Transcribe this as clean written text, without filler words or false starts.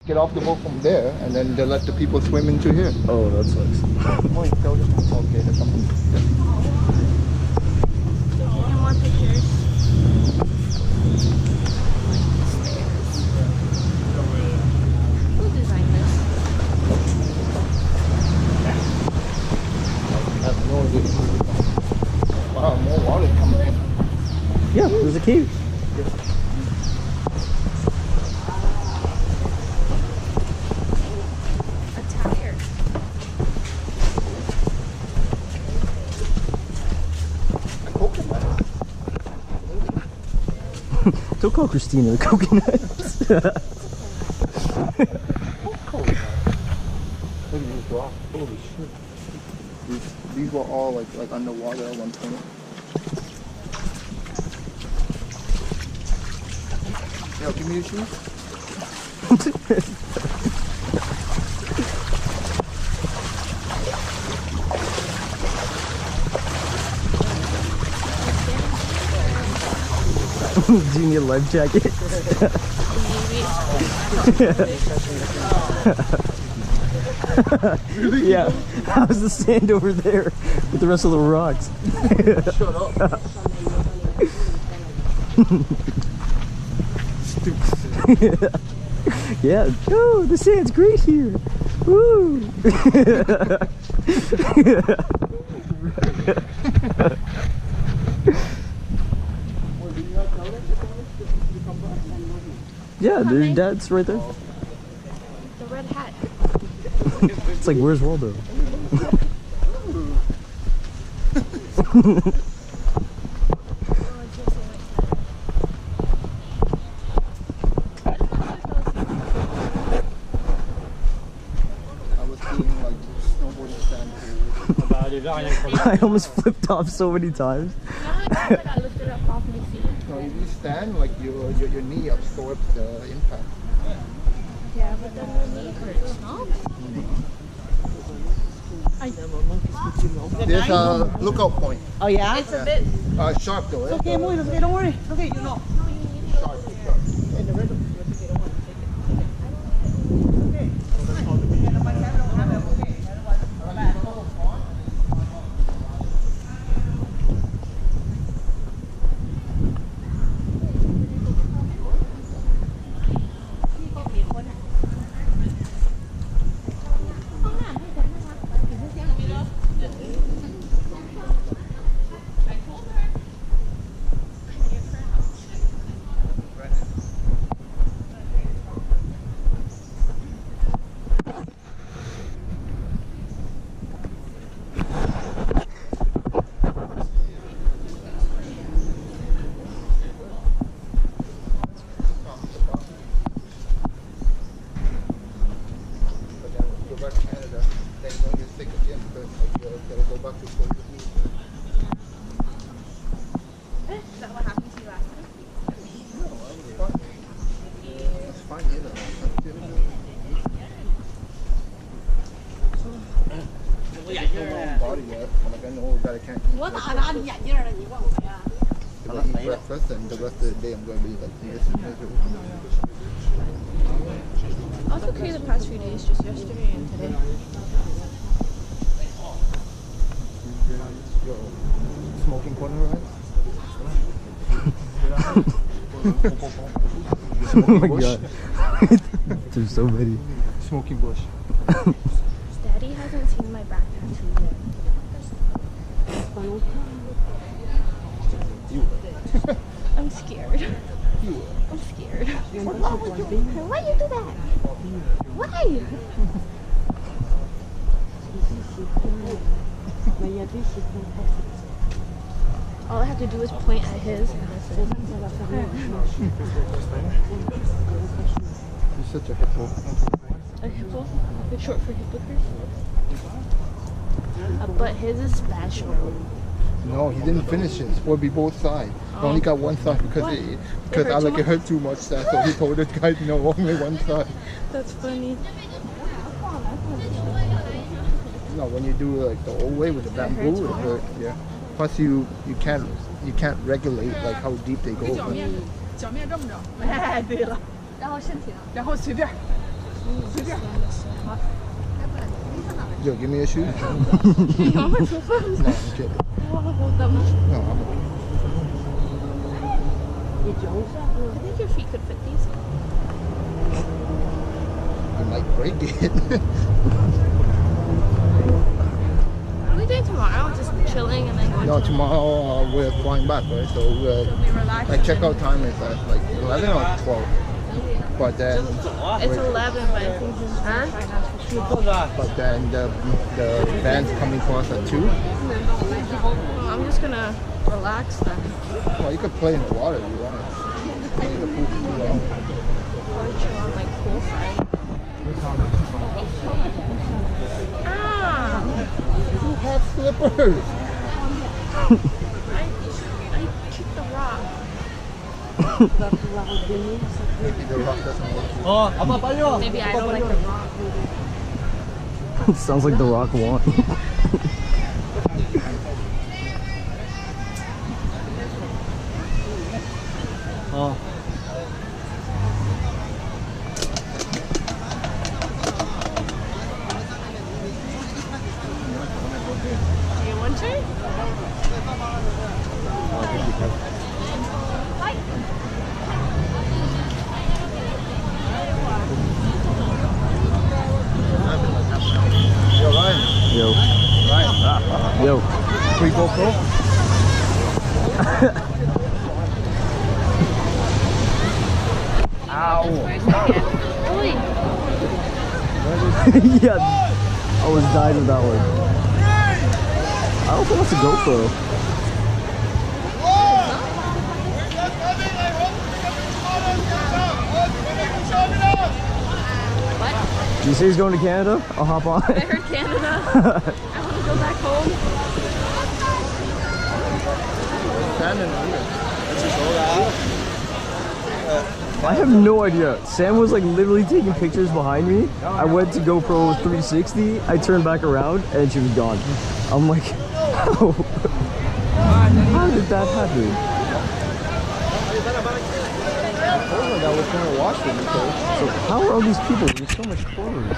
Get off the boat from there, and then they let the people swim into here. Oh, that sucks. Oh, okay, there's something. And more pictures. Who designed this? I have no idea. Wow, more water coming in. Yeah, there's a cave. A tire. A coconut. Don't call Christina a coconut. Look at these rocks. Holy shit. These were all like underwater at one point. Yo, give me your shoes. Do you need a life jacket? Really? Yeah. How's the sand over there with the rest of the rocks? Shut up. Stupid. Yeah. Oh, the sand's great here. Woo. Yeah, their dad's right there. The red hat. It's like, where's Waldo? I almost flipped off so many times. I got lifted up off my feet. No, if you stand, like your knee absorbs the impact. Yeah, but then my knee hurts, no? There's a lookout point. Oh yeah? It's a bit. Sharp though. Eh? Okay, Moy, okay, don't worry. Okay, you know. Sharp. Breakfast, and the rest of the day I'm going to be like this and miserable. I was okay the past few days, just yesterday and today. Yo, smoking corner, right? Oh my god. There's so many. Smoking bush. Daddy hasn't seen my back tattoo yet. I'm scared. I'm scared. Why you do that? Why? All I have to do is point at his. You're such a hippo. A hippo? It's short for hypocrite. But his is special. No, he didn't finish it. It's supposed to be both sides. He only got one side because it hurt too much. So he told the guy, no, only one side. That's funny. No, when you do like the old way with the bamboo, it hurts. Yeah. Plus you can't regulate like how deep they go. 脚面这么着，哎，对了，然后身体呢？然后随便。Yo, give me your shoes. You want my flip flops? No, I'm kidding. I want to hold them. No, I'm okay. I think your feet could fit these. You might break it. What are we doing tomorrow? Just chilling and then going No, to tomorrow we're flying back, right? So be relaxed. like checkout time is at like 11 or 12. But then, It's 11, but I think this is right now. but then the band's coming for us at 2. Well, I'm just gonna relax then. Well, you could play in the water if you want. Probably chill on like poolside. Ah! You have slippers. I kicked the rock. Maybe the rock doesn't work. Maybe I don't like the rock. Sounds like The Rock won. Oh. Do you want to? Yo, Ryan. Yo. Ryan. Yo. Free GoPro? Ow. Really? Yeah. I was dying with that one. I don't think that's a GoPro. What? Did you say he's going to Canada? I'll hop on. I heard Canada. I want to go back home. I have no idea. Sam was like literally taking pictures behind me. I went to GoPro 360. I turned back around and she was gone. I'm like, how? How did that happen? I told her that was going to wash them. So how are all these people with so much clothes?